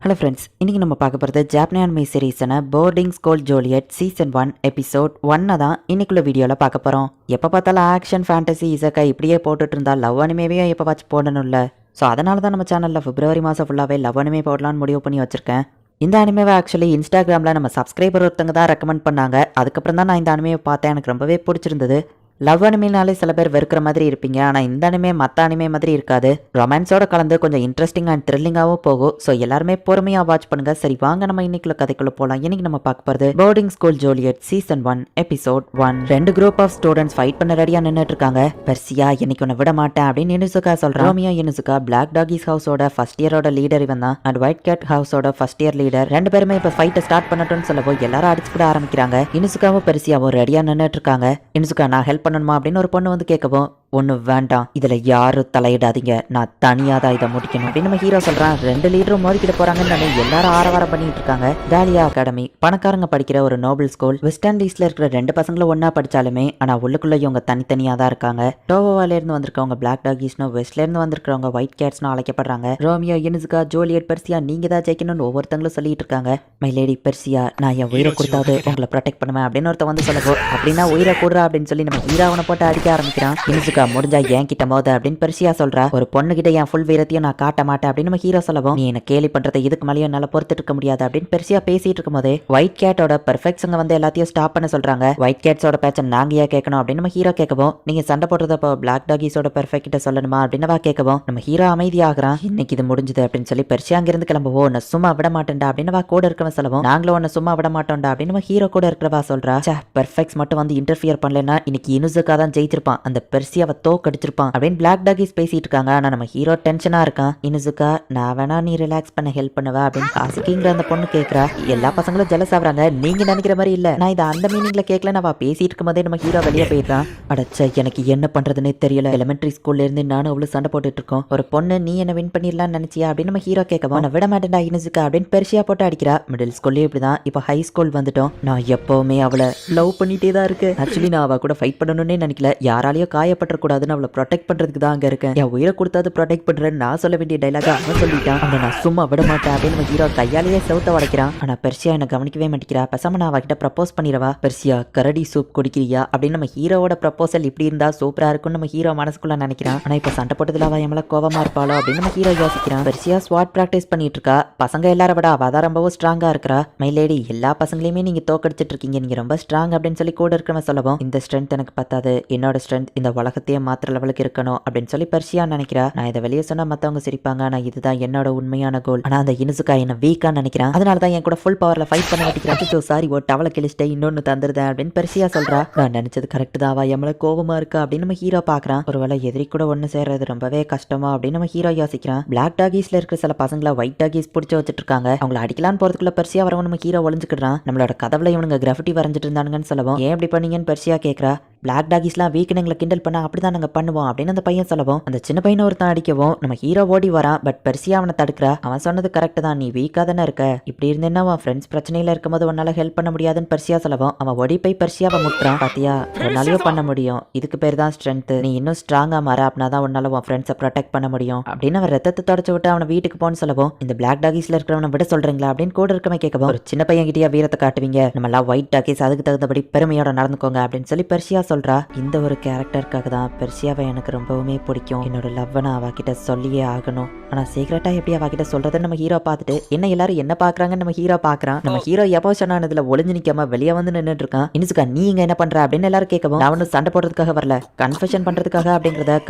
Hello friends, இன்றைக்கி நம்ம பார்க்க போகிறது ஜாப்பனிஸ் அனிமே சீரீஸான boarding school Juliet season 1 episode 1 தான் இன்னைக்குள்ள வீடியோவில் பார்க்க போகிறோம். எப்போ பார்த்தாலும் ஆக்ஷன் ஃபேண்டசி இசக்கா இப்படியே போட்டுட்டு இருந்தால் லவ் அனிமேவையும் எப்போ பார்த்து போடணும்ல. ஸோ அதனால தான் நம்ம சேனலில் பிப்ரவரி மாதம் ஃபுல்லாகவே லவ் அனிமே போடலான்னு முடிவு பண்ணி வச்சுருக்கேன். இந்த அனிமேவை ஆக்சுவலி இன்ஸ்டாகிராமில் நம்ம சப்ஸ்கிரைபர் ஒருத்தங்க தான் ரெக்கமெண்ட் பண்ணாங்க. அதுக்கப்புறம் தான் நான் இந்த அனிமேவை பார்த்தேன். எனக்கு ரொம்பவே பிடிச்சிருந்தது. லவ் அனிமேனாலே சில பேர் வெறுக்கிற மாதிரி இருப்பீங்க. ஆனால் இந்த அனிமே மற்ற அனிமே மாதிரி இருக்காது. ரொமான்ஸோட கலந்து கொஞ்சம் இன்ட்ரெஸ்டிங் அண்ட் த்ரில்லிங்காகவும் போகும். ஸோ எல்லாருமே பொறுமையாக வாட்ச் பண்ணுங்க. சரி வாங்க நம்ம இன்னைக்குள்ள கதைக்குள்ள போகலாம். இன்னைக்கு நம்ம பார்க்க போகிறது boarding school Juliet season 1 episode 1. 2 group of students fight பண்ண ரெடியாக நின்றுட்டு இருக்காங்க. பெர்சியா இன்னைக்கு உன்னை விட மாட்டேன் அப்படின்னு இனுசுகா சொல்றான். ரோமியோ இனுசுகா பிளாக் டாகிஸ் ஹவுஸோட ஃபர்ஸ்ட் இயரோட லீடர் இவன் தான். அண்ட் ஒயிட் கேட் ஹவுஸோட ஃபர்ஸ்ட் இயர் லீடர். ரெண்டு பேருமே இப்போ ஃபைட்டை ஸ்டார்ட் பண்ணட்டும்னு சொல்லவோ எல்லாரும் அடிச்சுக்கிட ஆரம்பிக்கிறாங்க. இனுசுகாவும் பெர்சியாவும் ரெடியாக நின்றுட்டு இருக்காங்க. இனுசுகா நான் ஹெல்ப் பண்ணணுமா அப்படின்னு ஒரு பொண்ணு வந்து கேட்கவும், ஒன்றும் வேண்டாம், இதில் யாரும் தலையிடாதீங்க, நான் தனியாக தான் இதை முடிக்கணும் அப்படின்னு நம்ம ஹீரோ சொல்கிறான். 2 லீடரும் மோதிக்கிட்டு போகிறாங்கன்னு எல்லாரும் ஆரவாரம் பண்ணிட்டு இருக்காங்க. டாலியா அகாடமி பணக்காரங்க படிக்கிற ஒரு நோபல் ஸ்கூல். வெஸ்ட் இண்டீஸ்ல இருக்கிற 2 பசங்களும் ஒன்றா படித்தாலுமே ஆனால் உள்ளுக்குள்ளே இவங்க தனித்தனியாக தான் இருக்காங்க. டோவோவாலேருந்து வந்திருக்கவங்க பிளாக் டாகிஸ்னோ, வெஸ்ட்லேருந்து வந்திருக்கிறவங்க ஒயிட் கேட்ஸ்னோ அழைக்கப்படுறாங்க. ரோமியோ இனுசுகா ஜூலியட் பெர்சியா நீங்கள் தான் ஜெயிக்கணும்னு ஒவ்வொருத்தங்களும் சொல்லிட்டு இருக்காங்க. மை லேடி பெர்சியா, நான் என் உயிரை கொடுத்தாவது உங்களை ப்ரொடெக்ட் பண்ணுவேன் அப்படின்னு ஒருத்த வந்து சொல்லப்போ, அப்படின்னா உயிரை கொடுறா அப்படின்னு சொல்லி நம்ம ஹீரோவனை போட்டு அடிக்க ஆரம்பிக்கிறான். இனுசுகா முடிஞ்சா ஏன் கிட்ட மோத அப்படின்னு பெர்சியா சொல்றா. ஒரு பொண்ணு கிட்ட என் ஃபுல் வீரத்தையும் நான் காட்ட மாட்டேன் அப்படின்னு நம்ம ஹீரோ சொல்லவும், நீ என்ன கேலி பண்றதை இதுக்கு மேலேயும் என்னால பொறுத்துட்டு இருக்க முடியாது அப்படின்னு பெர்சியா பேசிட்டு இருக்கும் போதே ஒயிட் கேட்டோட பெர்ஃபெக்ட்ஸுங்க வந்து எல்லாத்தையும் ஸ்டாப் பண்ண சொல்றாங்க. ஒயிட் கேட்ஸோட பேச்ச நாங்க ஏன் கேட்கணும் அப்படின்னு நம்ம ஹீரோ கேட்கவும், நீங்க சண்டை போடுறதப்போ பிளாக் டாகிஸோட பெர்ஃபெக்ட் கிட்ட சொல்லணுமா அப்படின்னு கேட்கவும் நம்ம ஹீரோ அமைதியாகிறான். இன்னைக்கு இது முடிஞ்சது அப்படின்னு சொல்லி பெர்சியா அங்கிருந்து கிளம்புவோம். உன்னை சும்மா விட மாட்டேன்டா அப்படின்னு கூட இருக்கவன் சொல்லவும், நாங்களும் உன்னை சும்மா விட மாட்டோம்டா அப்படின்னு நம்ம ஹீரோ கூட இருக்கிறவா சொல்றா. பெர்ஃபெக்ட்ஸ் மட்டும் வந்து இன்டர்ஃபியர் பண்ணலன்னா இன்னைக்கு இனுசுகா தான் ஜெயிச்சிருப்பான், அந்த பெர்சியாவை தோக்கடிச்சிருப்பான் அப்படின்னு பிளாக் டாகிஸ் பேசிட்டு இருக்காங்க. ஆனா நம்ம ஹீரோ டென்ஷனா இருக்கான். இனுசுகா, நான் வேணா நீ ரிலாக்ஸ் பண்ண ஹெல்ப் பண்ணுவா அப்படின்னு காசுக்கிங்கிற அந்த பொண்ணு கேட்கறா. எல்லா பசங்களும் ஜெலஸ் ஆகுறாங்க. நீங்க நினைக்கிற மாதிரி இல்ல, நான் இதை அந்த மீனிங்ல கேட்கல. நான் பேசிட்டு இருக்கும் போதே நம்ம ஹீரோ வெளியே போயிடுறான். அடச்ச, எனக்கு என்ன பண்றதுன்னே தெரியல. எலிமெண்டரி ஸ்கூல்ல இருந்து நானும் அவ்வளவு சண்டை போட்டுட்டு இருக்கோம். ஒரு பொண்ணு நீ என்ன வின் பண்ணிடலாம்னு நினைச்சியா அப்படின்னு நம்ம ஹீரோ கேட்கவும், நான் விட மாட்டேன்டா இனுசுகா அப்படின்னு பெர்சியா போட்டு அடிக்கிறா. மிடில் ஸ்கூல்லே இப்படிதான். இப்போ ஹை ஸ்கூல் வந்துட்டோம். நான் எப்பவுமே அவளை லவ் பண்ணிட்டே தான் இருக்கேன். ஆக்சுவலி நான் அவ கூட ஃபைட் பண்ணணும்னே நினைக்கல. யாராலையும் காயப்படக்கூடாதுன்னு அவளை ப்ரொடெக்ட் பண்றதுக்கு தான் அங்க இருக்கேன். என் உயிரை கொடுத்தாது ப்ரொடெக்ட் பண்றேன்னு நான் சொல்ல வேண்டிய டைலாக அவன் சொல்லிட்டான். அவனை நான் சும்மா விட மாட்டேன் அப்படின்னு நம்ம ஹீரோ கையாலேயே செவுத்த உடைக்கிறான். ஆனா பெர்சியா என்ன கவனிக்கவே மாட்டேங்கிறா. பேசாம நான் அவகிட்ட ப்ரப்போஸ் பண்ணிடவா. பெர்சியா, கரடி சூப் குடிக்கிறியா அப்படின்னு நம்ம ஹீரோவோட ப்ரப்போசல் இப்படி இருந்தா சூப்பரா இருக்கும்னு நம்ம ஹீரோ மனசுக்குள்ள நினைக்கிறான். ஆனா இப்ப சண்டை போட்டதுல அவ எம்மல கோவமா இருப்பாளோ அப்படின்னு நம்ம ஹீரோ யோசிக்கிறான். பெர்சியா ஸ்வாட் பிராக்டிஸ் பண்ணிட்டு இருக்கா. பசங்க எல்லார விட அவ தான் ரொம்பவும் ஸ்ட்ராங்கா இருக்கிறா. மை லேடி, எல்லா பசங்களையுமே நீங்க தோக்கடிச்சிட்டு இருக்கீங்க, நீங்க ரொம்ப ஸ்ட்ராங் அப்படின்னு சொல்லி கூட இருக்கிறவன் சொல்லவும், இந்த ஸ்ட்ரென்த் எனக்கு பத்தாது, என்னோட ஸ்ட்ரென்த் இந்த உலகத்தையே மாத்திர லெவலுக்கு இருக்கணும் அப்படின்னு சொல்லி பெர்சியா நினைக்கிறா. நான் இதை வெளியே சொன்னா மத்தவங்க சிரிப்பாங்க, ஆனா இதுதான் என்னோட உண்மையான கோல். ஆனா அந்த இனுசுகா என்ன வீக்கா நினைக்கிறான். அதனால தான் என் கூட ஃபுல் பவர்ல ஃபைட் பண்ண மாட்டேங்கிறான். சாரி, ஒரு டவலை கிழிச்சிட்டே இன்னொன்னு தந்துருதேன் அப்படின்னு பெர்சியா சொல்றா. நான் நினைச்சது கரெக்ட் தான், அவ எம்மள கோவமா இருக்கா அப்படின்னு நம்ம ஹீரோ பாக்குறான். ஒருவேளை எதிரி கூட ஒண்ணு சேர்றது ரொம்பவே கஷ்டமா அப்படின்னு நம்ம ஹீரோ யோசிக்கிறான். பிளாக் டாகிஸ்ல இருக்கிற சில பசங்களை ஒயிட் டாகிஸ் பிடிச்சி வச்சுட்டு இருக்காங்க. அவங்களை அடிக்கலான்னு போறதுக்குள்ள பெர்சியா வரவும் நம்ம ஹீரோ ஒளிஞ்சுக்கிடுறான். நம்மளோட கதவுல இவனுங்க கிராஃபிட்டி வரைஞ்சிட்டு இருந்தானுங்கன்னு சொல்லவும், ஏன் இப்படி பண்ணீங்கன்னு பெர்சியா கேட்கறா. பிளாக் டாகிஸ்லாம் வீக்கெண்டுங்களை கிண்டல் பண்ணா அப்படிதான் நாங்க பண்ணுவோம் அப்படின்னு அந்த பையன் சொல்லவும், அந்த சின்ன பையனை ஒருத்தன் அடிக்கவும் நம்ம ஹீரோ ஓடி வரான். பட் பெர்சியா அவனை தடுக்கிறா. அவன் சொன்னது கரெக்ட் தான், நீ வீக்கா தானே இருக்க, இப்படி இருந்தேன்னா அவன் ஃப்ரெண்ட்ஸ் பிரச்சனையில இருக்கும்போது உன்னால ஹெல்ப் பண்ண முடியாதுன்னு பெர்சியா சொல்லவும், அவன் ஓடி போய் பெர்சியாவை முட்டுறான். பாத்தியா, உன்னாலையும் பண்ண முடியும், இதுக்கு பேர் தான் ஸ்ட்ரென்த், நீ இன்னும் ஸ்ட்ராங்கா மாற, அப்படின்னா தான் உன்னால உன் ஃப்ரெண்ட்ஸை ப்ரொடெக்ட் பண்ண முடியும் அப்படின்னு அவன் ரத்தத்தை தொடச்சு விட்டு அவனை வீட்டுக்கு போன்னு சொல்லவும், இந்த பிளாக் டாகிஸ்ல இருக்கிறவனை விட சொல்றீங்களா அப்படின்னு கூட இருக்கமே கேட்கவும், ஒரு சின்ன பையன் கிட்டயா வீரத்தை காட்டுவீங்க, நம்ம எல்லாம் ஒயிட் டாகிஸ் அதுக்கு தகுந்தபடி பெருமையோட நடந்துக்கோங்க அப்படின்னு சொல்லி பெர்சியா சொல்றா. இந்த ஒரு கேரக்டருக்காக தான் பெர்சியாவை எனக்கு ரொம்பவுமே பிடிக்கும். என்னோட லவ்வை நான் அவகிட்ட சொல்லியே ஆகணும். ஆனா சீக்கிரட்டா எப்படி அவகிட்ட சொல்றதுன்னு நம்ம ஹீரோ பார்த்துட்டு, என்ன எல்லாரும் என்ன பாக்குறாங்கன்னு நம்ம ஹீரோ பாக்குறான். நம்ம ஹீரோ எமோஷன் ஆனதுல ஒளிஞ்சு நிக்காம வெளியே வந்து நின்றுட்டு இருக்கான். இனுசுகா, நீ இங்க என்ன பண்ற அப்படின்னு எல்லாரும் கேட்கவும், நான் ஒன்னும் சண்டை போடுறதுக்காக வரல, கன்ஃபெஷன் பண்றதுக்காக அப்படிங்கறத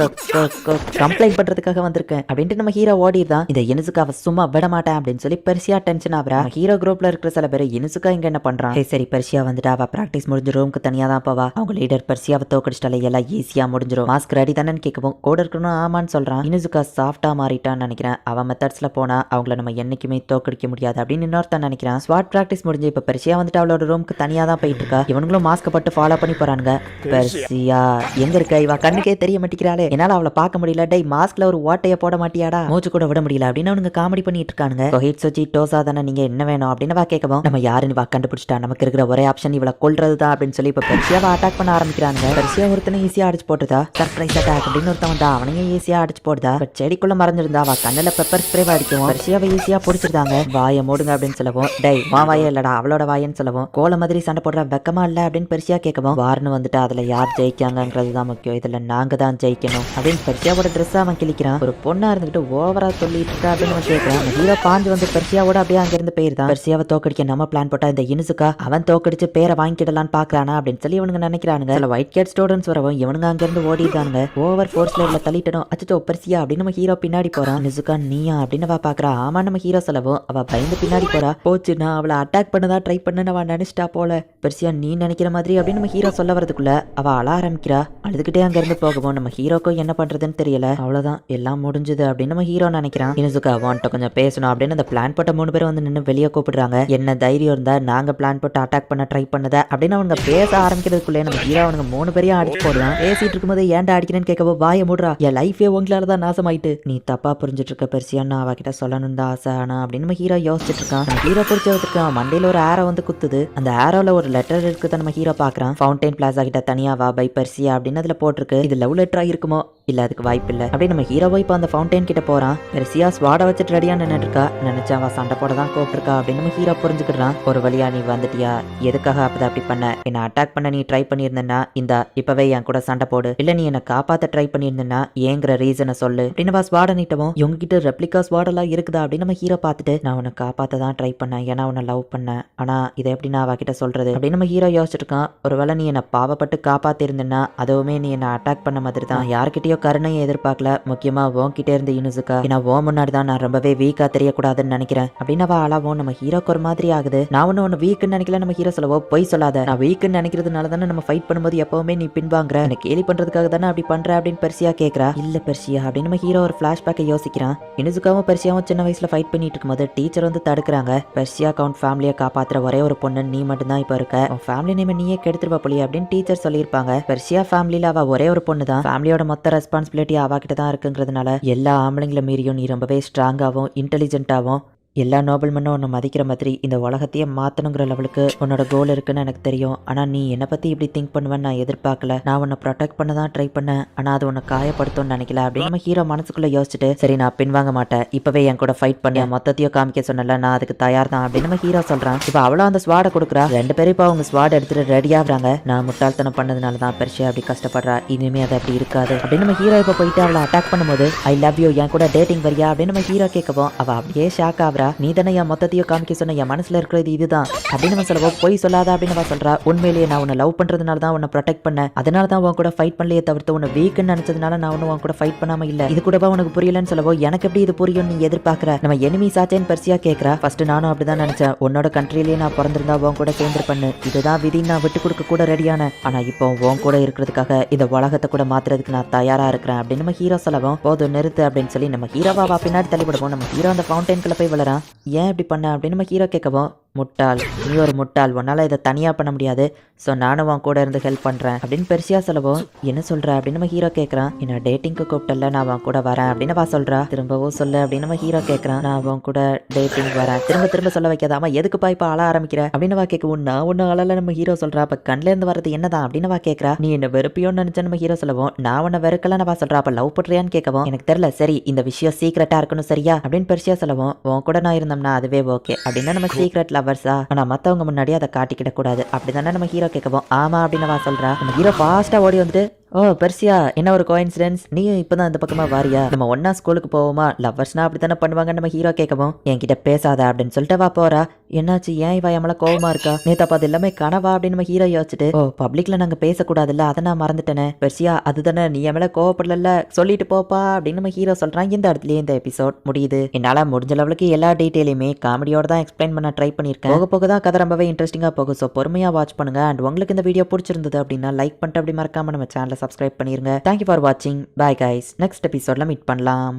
கம்ப்ளைண்ட் பண்றதுக்காக வந்திருக்கேன் அப்படின்ட்டு நம்ம ஹீரோ ஓடிதான். இந்த இனுசுகாவை சும்மா விட மாட்டேன் அப்படின்னு சொல்லி பெர்சியா டென்ஷன் ஆகுறா. ஹீரோ குரூப்ல இருக்கிற சில பேர் இனுசுகா இங்க என்ன பண்றான். சரி, பெர்சியா வந்துட்டா, அவ பிராக்டிஸ் முடிஞ்சு ரூமுக்கு தனியா தான் போவா. அவங்க லீடர் பெர்சியாவை தோக்கடிச்சிட்டால எல்லாம் ஈஸியா முடிஞ்சிடும், மாஸ்க் ரெடி தானே கேட்கவும் கூட இருக்கணும் ஆமான்னு சொல்றான். இனுசுகா சாஃப்டா மாறிட்டான்னு நினைக்கிறேன். அவன் மெத்தட்ஸ்ல போனா அவங்கள நம்ம என்னைக்குமே தோக்கடிக்க முடியாது அப்படின்னு இன்னொருத்தான் நினைக்கிறான். ஸ்வாட் பிராக்டிஸ் முடிஞ்சு இப்ப பெர்சியா வந்துட்டு அவளோட ரூமுக்கு தனியா தான் போயிட்டு இருக்கா. இவனுங்களும் மாஸ்க் பட்டு ஃபாலோ பண்ணி போறானுங்க. பெர்சியா எங்க இருக்க, இவ கண்ணுக்கே தெரிய மாட்டேங்கிறாளே, என்னால அவளை பார்க்க முடியல. டேய், மாஸ்க்ல ஒரு ஓட்டைய போட மாட்டியாடா, மூச்சு கூட விட முடியல அப்படின்னு அவனுங்க காமெடி பண்ணிட்டு இருக்கானுங்க. கோஹிட் சுச்சி டோசா தானே, நீங்க என்ன வேணும் அப்படின்னு கேட்கவும், நம்ம யாருன்னு கண்டுபிடிச்சிட்டா, நமக்கு இருக்கிற ஒரே ஆப்ஷன் இவளை கொல்றது தான் அப்படின்னு சொல்லி இப்ப பெர்சியாவை அட்டாக் பண்ண ஆரம்பிக்கிறான். ஆரம்பிக்கிறாங்க. பெர்சியா ஒருத்தனை ஈஸியா அடிச்சு போட்டுதா, சர்ப்ரைஸ் அட்டாக் அப்படின்னு ஒருத்தன் வந்தா அவனையும் ஈஸியா அடிச்சு போடுதா. பட் செடிக்குள்ள மறைஞ்சிருந்தா அவ கண்ணுல பெப்பர் ஸ்ப்ரே அடிக்கும். பெர்சியாவை ஈஸியா பிடிச்சிருந்தாங்க. வாயை மூடுங்க அப்படின்னு சொல்லவும், டேய் வா வாயே இல்லடா அவளோட வாயன்னு சொல்லவும், கோல மாதிரி சண்டை போடுற வெக்கமா இல்ல அப்படின்னு பெர்சியா கேட்கவும், வார்னு வந்துட்டு அதுல யார் ஜெயிக்காங்கிறது தான் முக்கியம், இதுல நாங்க தான் ஜெயிக்கணும் அப்படின்னு பெர்சியாவோட ட்ரெஸ் அவன் கிழிக்கிறான். ஒரு பொண்ணா இருந்துட்டு ஓவரா சொல்லிட்டு இருக்கா அப்படின்னு அவன் கேட்கிறான். ஹீரோ பாஞ்சு வந்து பெர்சியாவோட அப்படியே அங்கிருந்து போயிருந்தான். பெர்சியாவை தோக்கடிக்க நம்ம பிளான் போட்டா இந்த இனுசுக்கா அவன் தோக்கடிச்சு பேரை வாங்கிடலான்னு பாக்குறானா அப்படின்னு சொல்லி இவனுங்க நினைக்கிறானுங்க. சில ஒயிட் கேட் ஸ்டூடெண்ட்ஸ் வரவும் இவனுங்க அங்கிருந்து ஓடிட்டானுங்க. ஓவர் ஃபோர்ஸ் லெவல்ல தள்ளிட்டணும். அச்சோ பெர்சியா அப்படின்னு நம்ம ஹீரோ பின்னாடி போறான். நிசுகா நீயா அப்படின்னு அவ பாக்குறா. ஆமா நம்ம ஹீரோ சொல்லவும் அவ பயந்து பின்னாடி போறா. போச்சு நான் அவளை அட்டாக் பண்ணதா ட்ரை பண்ண அவ நினைச்சிட்டா போல. பெர்சியா நீ நினைக்கிற மாதிரி அப்படின்னு நம்ம ஹீரோ சொல்ல வரதுக்குள்ள அவ அழ ஆரம்பிக்கிறா. அழுதுகிட்டே அங்க இருந்து போகவும் நம்ம ஹீரோக்கும் என்ன பண்றதுன்னு தெரியல. அவ்வளவுதான் எல்லாம் முடிஞ்சது அப்படின்னு நம்ம ஹீரோ நினைக்கிறான். இனுசுகா அவன்கிட்ட கொஞ்சம் பேசணும் அப்படின்னு அந்த பிளான் போட்ட 3 பேரும் வந்து நின்று வெளியே கூப்பிடுறாங்க. என்ன தைரியம் இருந்தா நாங்க பிளான் போட்டு அட்டாக் பண்ண ட்ரை பண்ணத அப்படின்னு அவங்க பேச ஆரம்பிக்கிறதுக்குள்ளே நம்ம ஹீரோ அவனுங்க 3 பேரையும் அடிச்சு போடுறான். பேசிட்டு இருக்கும்போது ஏன்டா அடிக்கிறேன்னு கேட்கவோ வாய மூடுறா. என் லைஃபே உங்களால தான் நாசமாயிட்டு. நீ தப்பா புரிஞ்சிட்டு இருக்க பெர்சியா, நான் அவகிட்ட சொல்லணும் தான் ஆசை ஆனா அப்படின்னு நம்ம ஹீரோ யோசிச்சுட்டு இருக்கான். நம்ம ஹீரோ புரிச்சு வச்சிருக்கான். மண்டையில ஒரு ஆரோ வந்து குத்துது. அந்த ஆரோல ஒரு லெட்டர் இருக்குத நம்ம ஹீரோ பாக்குறான். ஃபவுண்டைன் பிளாசா கிட்ட தனியா வா பை பெர்சியா அப்படின்னு அதுல போட்டிருக்கு. இது லவ் லெட்டரா இருக்குமோ இல்ல அதுக்கு வாய்ப்பு இல்ல அப்படி நம்ம ஹீரோவை இப்போ அந்த ஃபவுண்டைன் கிட்ட போறான். பெர்சியா ஸ்வாட வச்சுட்டு ரெடியா நின்னுட்டு இருக்கா. நினைச்சா அவ சண்டை போட தான் கூப்பிட்டுருக்கா அப்படின்னு நம்ம ஹீரோ புரிஞ்சுக்கிறான். ஒரு வழியா நீ வந்துட்டியா, எதுக்காக அப்படி பண்ண, என்ன அட்டாக் பண்ண நீ ட்ரை பண்ணியிருந்தா இந்த இப்பவே என் கூட சண்டை போடு, இல்ல நீ என்ன காப்பாத்த ட்ரை பண்ணியிருந்தா ஏங்கிற ரீசனை சொல்லு அப்படின்னு ஸ்வாட நீட்டவும், இவங்க கிட்ட ரெப்ளிகா ஸ்வாடெல்லாம் இருக்குதா அப்படின்னு நம்ம ஹீரோ பார்த்துட்டு, நான் உன்னை காப்பாத்த தான் ட்ரை பண்ணேன், ஏன்னா உன்னை லவ் பண்ணேன், ஆனா இதை எப்படி நான் அவகிட்ட சொல்றது அப்படின்னு நம்ம ஹீரோ யோசிச்சுட்டு இருக்கான். ஒருவேளை நீ என்ன பாவப்பட்டு காப்பாத்தி இருந்தா அதுவுமே நீ என்ன அட்டாக் பண்ண மாதிரி தான். யாருக்கிட்டயோ கருணையை எதிர்பார்க்கல, முக்கியமா உன்கிட்ட இருந்து இனுசுக்கா. ஏன்னா உன் முன்னாடி தான் நான் ரொம்பவே வீக்கா தெரியக்கூடாதுன்னு நினைக்கிறேன் அப்படின்னு அவ அளவும் நம்ம ஹீரோக்கு ஒரு மாதிரி ஆகுது. நான் ஒன்னு வீக்குன்னு நினைக்கல நம்ம ஹீரோ சொல்லவோ, பொய் சொல்லாத, நான் வீக்குன்னு நினைக்கிறதுனால தானே நம்ம ஃபைட் பண்ணும்போது எப்பவுமே நீ பின்வாங்குற, எனக்கு கேலி பண்றதுக்காக தானே அப்படி பண்ற அப்படின்னு பெர்சியா கேட்கறா. இல்ல பெர்சியா அப்படின்னு நம்ம ஹீரோ ஒரு பிளாஷ்பேக்கை யோசிக்கிறான். இனுசுக்காவும் பெர்சியாவும் சின்ன வயசுல ஃபைட் பண்ணிட்டு இருக்கும்போது டீச்சர் வந்து தடுக்கிறாங்க. பெர்சியா கவுண்ட் ஃபேமிலியை காப்பாத்துற ஒரே ஒரு பொண்ணு நீ மட்டும் தான் இப்ப இருக்க, உன் ஃபேமிலி நேம் நீயே கெடுத்துருவா புள்ளி அப்படின்னு டீச்சர் சொல்லியிருப்பாங்க. பெர்சியா ஃபேமிலியில அவ ஒரே ஒரு பொண்ணு தான். ஃபேமிலியோட மொத்த ரெஸ்பான்சிபிலிட்டி அவகிட்ட தான் இருக்குங்கிறதுனால எல்லா ஆம்பளைங்களை மீறியும் நீ ரொம்பவே ஸ்ட்ராங்காகவும் இன்டெலிஜென்ட்டாகவும் எல்லா நோபல்மனும் உன்னை மதிக்கிற மாதிரி இந்த உலகத்தையே மாற்றணுங்கிற லெவலுக்கு உன்னோட கோல் இருக்குன்னு எனக்கு தெரியும். ஆனால் நீ என்னை பற்றி இப்படி திங்க் பண்ணுவேன்னு நான் எதிர்பார்க்கல. நான் உன்னை ப்ரொடெக்ட் பண்ண தான் ட்ரை பண்ணேன், ஆனால் அது உன்னை காயப்படுத்தும்னு நினைக்கல அப்படின்னு நம்ம ஹீரோ மனசுக்குள்ளே யோசிச்சுட்டு, சரி நான் பின்வாங்க மாட்டேன், இப்போவே என் கூட ஃபைட் பண்ண மொத்தத்தையும் காமிக்க சொன்னல, நான் அதுக்கு தயார் தான் அப்படின்னு நம்ம ஹீரோ சொல்கிறான். இப்போ அவ்வளோ அந்த ஸ்வாடை கொடுக்குறா. 2 பேரும் இப்போ அவங்க ஸ்வாட் எடுத்துட்டு ரெடி ஆகுறாங்க. நான் முட்டாள்தனம் பண்ணதுனால தான் பெர்சியா அப்படி கஷ்டப்படுறா, இனிமே அது அப்படி இருக்காது அப்படின்னு நம்ம ஹீரோ இப்போ போயிட்டு அவளை அட்டாக் பண்ணும்போது, ஐ லவ் யூ, என் கூட டேட்டிங் வரியா அப்படின்னு நம்ம ஹீரோ கேட்கவும் அவள் அப்படியே ஷாக் ஆகுறா. நீ தானே என் மொத்தத்தையும் காமிக்க சொன்ன, என் மனசுல இருக்கிறது இதுதான் அப்படின்னு நம்ம சொல்லுவோம். போய் சொல்லாத அப்படின்னு அவ சொல்றா. உண்மையிலேயே நான் உன்னை லவ் பண்றதுனால தான் உன்னை ப்ரொடெக்ட் பண்ணேன், அதனால தான் உன் கூட ஃபைட் பண்ணலையே தவிர்த்து உன்னை வீக்குன்னு நினைச்சதுனால நான் ஒன்னும் உன் கூட ஃபைட் பண்ணாம இல்ல. இது கூடவா உனக்கு புரியலன்னு சொல்லவோ, எனக்கு எப்படி இது புரியும் நீ எதிர்பார்க்கற, நம்ம எனிமீஸ் ஆச்சேன்னு பெர்சியா கேட்கறா. ஃபர்ஸ்ட் நானும் அப்படிதான் நினைச்சேன், உன்னோட கண்ட்ரிலேயே நான் பிறந்திருந்தா உன் கூட சேர்ந்து பண்ணு, இதுதான் விதி, நான் விட்டு கொடுக்க கூட ரெடியான, ஆனா இப்போ உன் கூட இருக்கிறதுக்காக இந்த உலகத்தை கூட மாத்துறதுக்கு நான் தயாரா இருக்கிறேன் அப்படின்னு நம்ம ஹீரோ சொல்லவும், போதும் நிறுத்து அப்படின்னு சொல்லி நம்ம ஹீரோவா பின்னாடி தள்ளிவிடுவோம். நம்ம ஹீரோ அந்த ஃபவுண்டைன்குள்ள போய் விளறான். ஏன் இப்படி பண்ண அப்படின்னு நம்ம ஹீரோ கேட்கவும், முட்டாள், நீ ஒரு முட்டாள், உன்னால இதை தனியா பண்ண முடியாது, ஸோ நானும் உன் கூட இருந்து ஹெல்ப் பண்றேன் அப்படின்னு பெர்சியா சொல்லவும், என்ன சொல்ற அப்படின்னு நம்ம ஹீரோ கேட்கறான். என்ன டேட்டிங்க்கு கூப்பிட்டல, நான் உன் கூட வரேன் அப்படின்னு வா சொல்றா. திரும்பவும் சொல்லு அப்படின்னு நம்ம ஹீரோ கேட்கறான். நான் உன் கூட டேட்டிங் வரேன், திரும்ப திரும்ப சொல்ல வைக்காதாம எதுக்குப்பா இப்ப அழ ஆரம்பிக்கிற அப்படின்னு வா கேட்கவும், நான் ஒன்னும் அழல நம்ம ஹீரோ சொல்றா. அப்ப கண்ல இருந்து வர்றது என்னதான் அப்படின்னு வா கேட்கறா. நீ என்ன வெறுப்பியோன்னு நினைச்ச நம்ம ஹீரோ சொல்லவும், நான் உன்னை வெறுக்கலன்னு வா சொல்றா. அப்ப லவ் பண்றியான்னு கேட்கவும், எனக்கு தெரியல, சரி இந்த விஷயம் சீக்கிரட்டா இருக்கணும் சரியா அப்படின்னு பெர்சியா சொல்லவும், உன் கூட நான் இருந்தோம்னா அதுவே ஓகே அப்படின்னா நம்ம சீக்ரெட் லவர்ஸா, ஆனா மத்தவங்க முன்னாடி அதை காட்டிக்கிட கூடாது அப்படிதானே நம்ம ஹீரோ கேட்கவும், ஆமா அப்படின்னு வா சொல்றா. நம்ம ஹீரோ ஃபாஸ்டா ஓடி வந்துட்டு, ஓ பெர்சியா என்ன ஒரு கோயின்சிடன்ஸ், நீயும் இப்பதான் இந்த பக்கமா வாரியா, நம்ம ஒன்னா ஸ்கூலுக்கு போவோமா, லவ்வர்ஸ்னா அப்படித்தானே பண்ணுவாங்க நம்ம ஹீரோ கேட்கவும், என்கிட்ட பேசாத அப்படின்னு சொல்லிட்டு வா போறா. என்னாச்சு, ஏன் இவ எம்மள கோவமா இருக்கா, நேத்தப்ப அது எல்லாமே கனவா அப்படின்னு நம்ம ஹீரோ யோசிச்சுட்டு, ஓ பப்ளிக்ல நாங்க பேசக்கூடாதுல்ல அதை நான் மறந்துட்டேனே, பெர்சியா அதுதானே நீ என் மேல கோவப்படல, சொல்லிட்டு போப்பா அப்படின்னு நம்ம ஹீரோ சொல்றான். இந்த இடத்துலயே இந்த எபிசோட் முடியுது. என்னால முடிஞ்ச லெவலுக்கு எல்லா டீட்டெயிலுமே காமெடியோட தான் எக்ஸ்பிளைன் பண்ண ட்ரை பண்ணிருக்கேன். போக போக தான் கதை ரொம்பவே இன்ட்ரெஸ்டிங்கா போகும். ஸோ பொறுமையா வாட்ச் பண்ணுங்க. அண்ட் உங்களுக்கு இந்த வீடியோ பிடிச்சிருந்தது அப்படின்னா லைக் பண்ணிட்டு அப்படி மறக்காம நம்ம சேனலை சப்ஸ்கிரைப் பண்ணிருங்க. தேங்க்யூ ஃபார் வாட்சிங். Bye guys. நெக்ஸ்ட் எபிசோட்ல மீட் பண்ணலாம்.